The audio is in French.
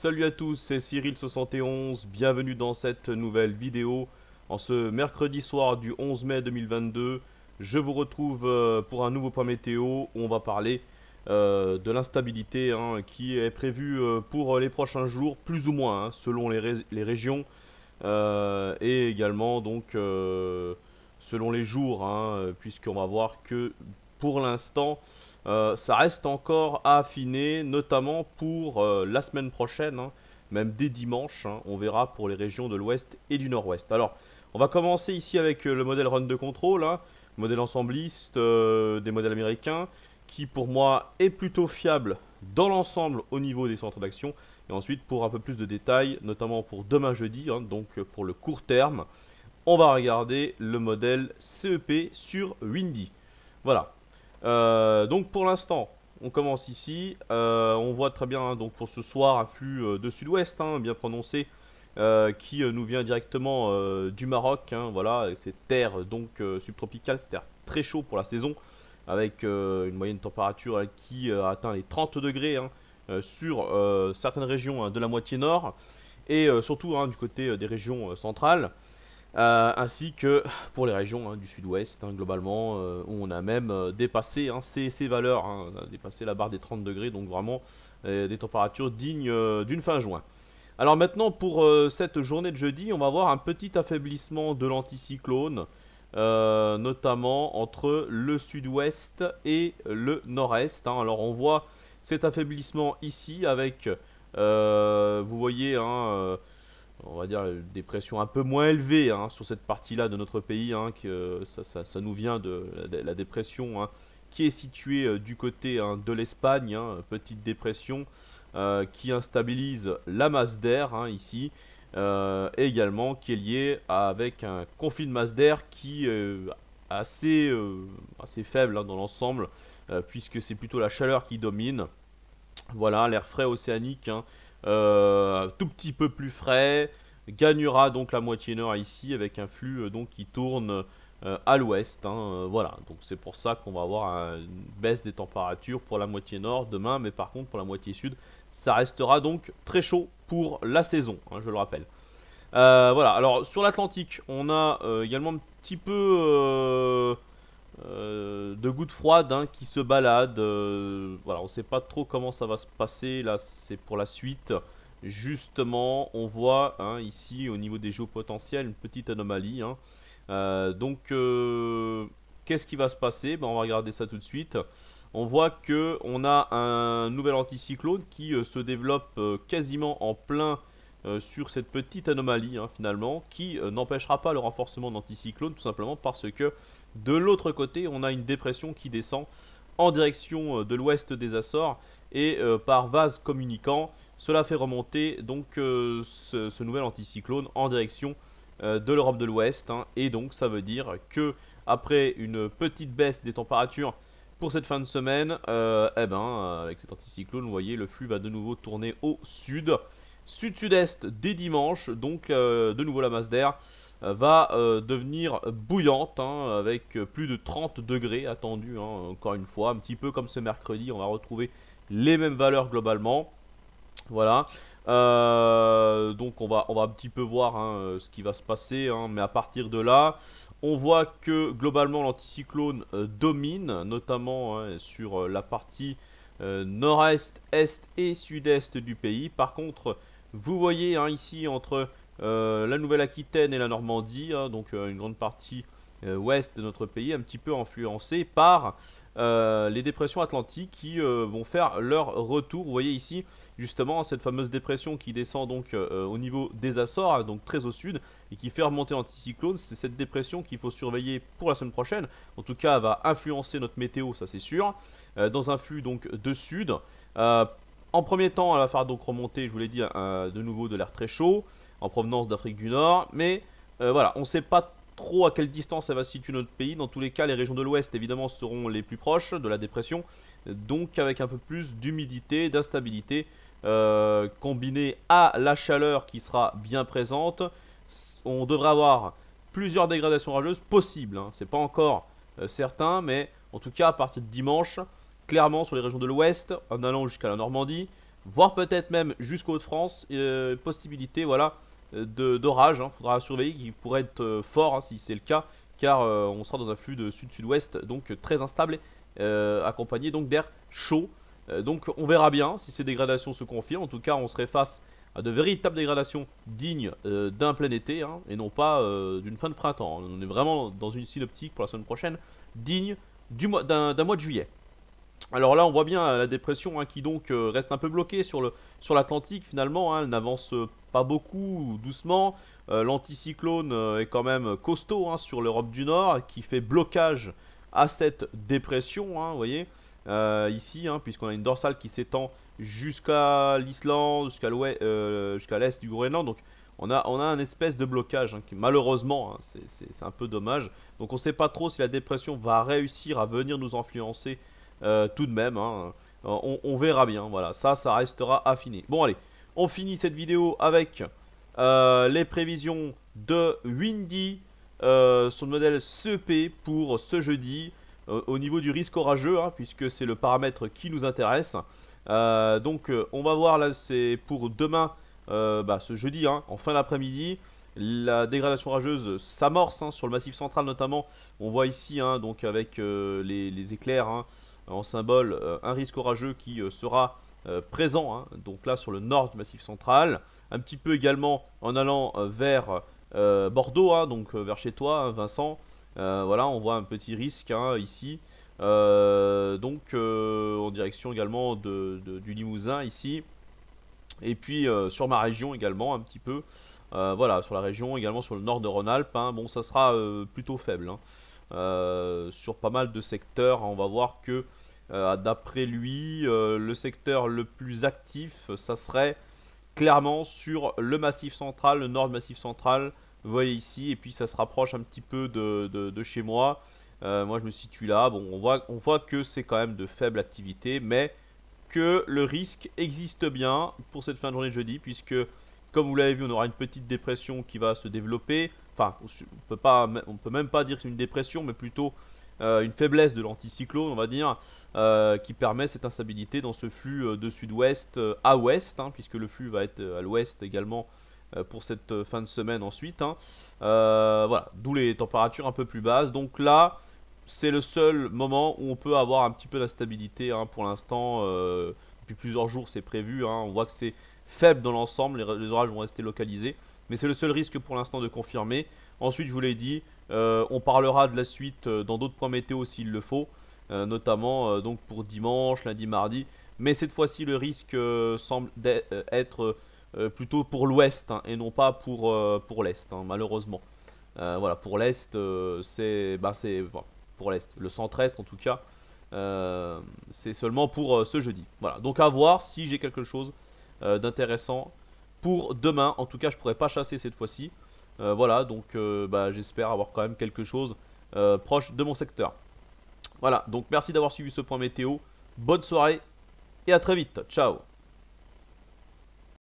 Salut à tous, c'est Cyril71, bienvenue dans cette nouvelle vidéo. En ce mercredi soir du 11 mai 2022, je vous retrouve pour un nouveau point météo où on va parler de l'instabilité qui est prévue pour les prochains jours, plus ou moins, selon les régions et également donc selon les jours, puisqu'on va voir que pour l'instant ça reste encore à affiner, notamment pour la semaine prochaine, même dès dimanche, on verra pour les régions de l'ouest et du nord-ouest. Alors, on va commencer ici avec le modèle Run de contrôle, modèle ensembliste des modèles américains, qui pour moi est plutôt fiable dans l'ensemble au niveau des centres d'action. Et ensuite, pour un peu plus de détails, notamment pour demain jeudi, donc pour le court terme, on va regarder le modèle CEP sur Windy. Voilà. Donc pour l'instant, on commence ici. On voit très bien donc pour ce soir un flux de sud-ouest bien prononcé qui nous vient directement du Maroc. Voilà, et c'est terre donc subtropicale, c'est-à-dire très chaud pour la saison, avec une moyenne température qui atteint les 30 degrés sur certaines régions de la moitié nord et surtout du côté des régions centrales. Ainsi que pour les régions du sud-ouest, globalement, où on a même dépassé ces valeurs, on a dépassé la barre des 30 degrés, donc vraiment des températures dignes d'une fin juin. Alors maintenant, pour cette journée de jeudi, on va voir un petit affaiblissement de l'anticyclone, notamment entre le sud-ouest et le nord-est. Alors on voit cet affaiblissement ici avec, vous voyez, on va dire des pressions un peu moins élevées sur cette partie-là de notre pays, que ça nous vient de la dépression qui est située du côté de l'Espagne, petite dépression qui instabilise la masse d'air ici, et également qui est liée avec un conflit de masse d'air qui est assez faible dans l'ensemble, puisque c'est plutôt la chaleur qui domine. Voilà, l'air frais océanique, un tout petit peu plus frais, gagnera donc la moitié nord ici avec un flux donc qui tourne à l'ouest. Voilà, donc c'est pour ça qu'on va avoir une baisse des températures pour la moitié nord demain, mais par contre pour la moitié sud, ça restera donc très chaud pour la saison, je le rappelle. Voilà, alors sur l'Atlantique, on a également un petit peu de gouttes froides qui se baladent. Voilà, on ne sait pas trop comment ça va se passer. Là, c'est pour la suite. Justement, on voit ici au niveau des géopotentiels une petite anomalie. Donc, qu'est-ce qui va se passer? On va regarder ça tout de suite. On voit que on a un nouvel anticyclone qui se développe quasiment en plein sur cette petite anomalie finalement, qui n'empêchera pas le renforcement d'anticyclone, tout simplement parce que de l'autre côté, on a une dépression qui descend en direction de l'ouest des Açores et par vase communicant, cela fait remonter donc ce nouvel anticyclone en direction de l'Europe de l'Ouest, et donc ça veut dire que après une petite baisse des températures pour cette fin de semaine, avec cet anticyclone, vous voyez, le flux va de nouveau tourner au sud, sud-sud-est dès dimanche, donc de nouveau la masse d'air va devenir bouillante avec plus de 30 degrés attendus, encore une fois, un petit peu comme ce mercredi, on va retrouver les mêmes valeurs globalement. Voilà, donc on va un petit peu voir ce qui va se passer, mais à partir de là, on voit que globalement l'anticyclone domine, notamment sur la partie nord-est, est et sud-est du pays. Par contre, vous voyez ici entre la Nouvelle-Aquitaine et la Normandie, donc une grande partie ouest de notre pays, un petit peu influencée par les dépressions atlantiques qui vont faire leur retour. Vous voyez ici justement cette fameuse dépression qui descend donc au niveau des Açores, donc très au sud, et qui fait remonter l'anticyclone. C'est cette dépression qu'il faut surveiller pour la semaine prochaine. En tout cas, elle va influencer notre météo, ça c'est sûr, dans un flux donc de sud. En premier temps, elle va faire donc remonter, je vous l'ai dit, de nouveau de l'air très chaud en provenance d'Afrique du Nord, mais voilà, on ne sait pas trop à quelle distance elle va se situer notre pays. Dans tous les cas, les régions de l'ouest évidemment seront les plus proches de la dépression, donc avec un peu plus d'humidité, d'instabilité, combinée à la chaleur qui sera bien présente. On devrait avoir plusieurs dégradations rageuses possibles, c'est pas encore certain, mais en tout cas à partir de dimanche, clairement sur les régions de l'ouest, en allant jusqu'à la Normandie, voire peut-être même jusqu'aux Hauts-de-France, possibilité voilà, d'orage, hein. Faudra surveiller, qui pourrait être fort, hein, si c'est le cas, car on sera dans un flux de sud-sud-ouest, donc très instable, accompagné donc d'air chaud. Donc on verra bien si ces dégradations se confirment. En tout cas, on serait face à de véritables dégradations dignes d'un plein été, hein, et non pas d'une fin de printemps. On est vraiment dans une synoptique pour la semaine prochaine digne d'un mois de juillet. Alors là, on voit bien la dépression, hein, qui donc reste un peu bloquée sur l'Atlantique finalement, hein. Elle n'avance pas beaucoup, doucement. L'anticyclone est quand même costaud, hein, sur l'Europe du Nord, qui fait blocage à cette dépression, hein, vous voyez, ici, hein, puisqu'on a une dorsale qui s'étend jusqu'à l'Islande, jusqu'à l'est du Groenland. Donc on a un espèce de blocage, hein, qui malheureusement, hein, c'est un peu dommage. Donc on ne sait pas trop si la dépression va réussir à venir nous influencer tout de même, hein. On verra bien, voilà, ça restera affiné. Bon allez, on finit cette vidéo avec les prévisions de Windy sur le modèle CEP pour ce jeudi, au niveau du risque orageux, hein, puisque c'est le paramètre qui nous intéresse. Donc on va voir là, c'est pour demain, ce jeudi, hein, en fin d'après-midi. La dégradation orageuse s'amorce, hein, sur le massif central notamment. On voit ici, hein, donc avec les éclairs, hein, en symbole, un risque orageux qui sera présent, hein, donc là sur le nord du massif central. Un petit peu également en allant vers Bordeaux, hein, donc vers chez toi, hein, Vincent. Voilà, on voit un petit risque, hein, ici. Donc en direction également du Limousin ici. Et puis sur ma région également un petit peu. Voilà, sur la région également, sur le nord de Rhône-Alpes, hein. Bon, ça sera plutôt faible, hein. Sur pas mal de secteurs, hein, on va voir que d'après lui, le secteur le plus actif, ça serait clairement sur le massif central, le nord du massif central. Vous voyez ici, et puis ça se rapproche un petit peu de chez moi. Moi je me situe là. Bon, on voit que c'est quand même de faible activité, mais que le risque existe bien pour cette fin de journée de jeudi, puisque comme vous l'avez vu, on aura une petite dépression qui va se développer. Enfin, on peut même pas dire que c'est une dépression, mais plutôt une faiblesse de l'anticyclone, on va dire, qui permet cette instabilité dans ce flux de sud-ouest à ouest, hein, puisque le flux va être à l'ouest également pour cette fin de semaine ensuite, hein. Voilà, d'où les températures un peu plus basses. Donc là, c'est le seul moment où on peut avoir un petit peu d'instabilité, hein, pour l'instant. Depuis plusieurs jours, c'est prévu, hein. On voit que c'est faible dans l'ensemble, les orages vont rester localisés, mais c'est le seul risque pour l'instant de confirmer. Ensuite, je vous l'ai dit, on parlera de la suite dans d'autres points météo s'il le faut, notamment donc pour dimanche, lundi, mardi. Mais cette fois-ci, le risque semble être plutôt pour l'ouest, hein, et non pas pour l'est, hein, malheureusement. Voilà, pour l'est, voilà, pour l'est, le centre-est en tout cas, c'est seulement pour ce jeudi. Voilà, donc à voir si j'ai quelque chose d'intéressant pour demain. En tout cas, je pourrais pas chasser cette fois-ci. Voilà, donc j'espère avoir quand même quelque chose proche de mon secteur. Voilà, donc merci d'avoir suivi ce point météo. Bonne soirée et à très vite. Ciao.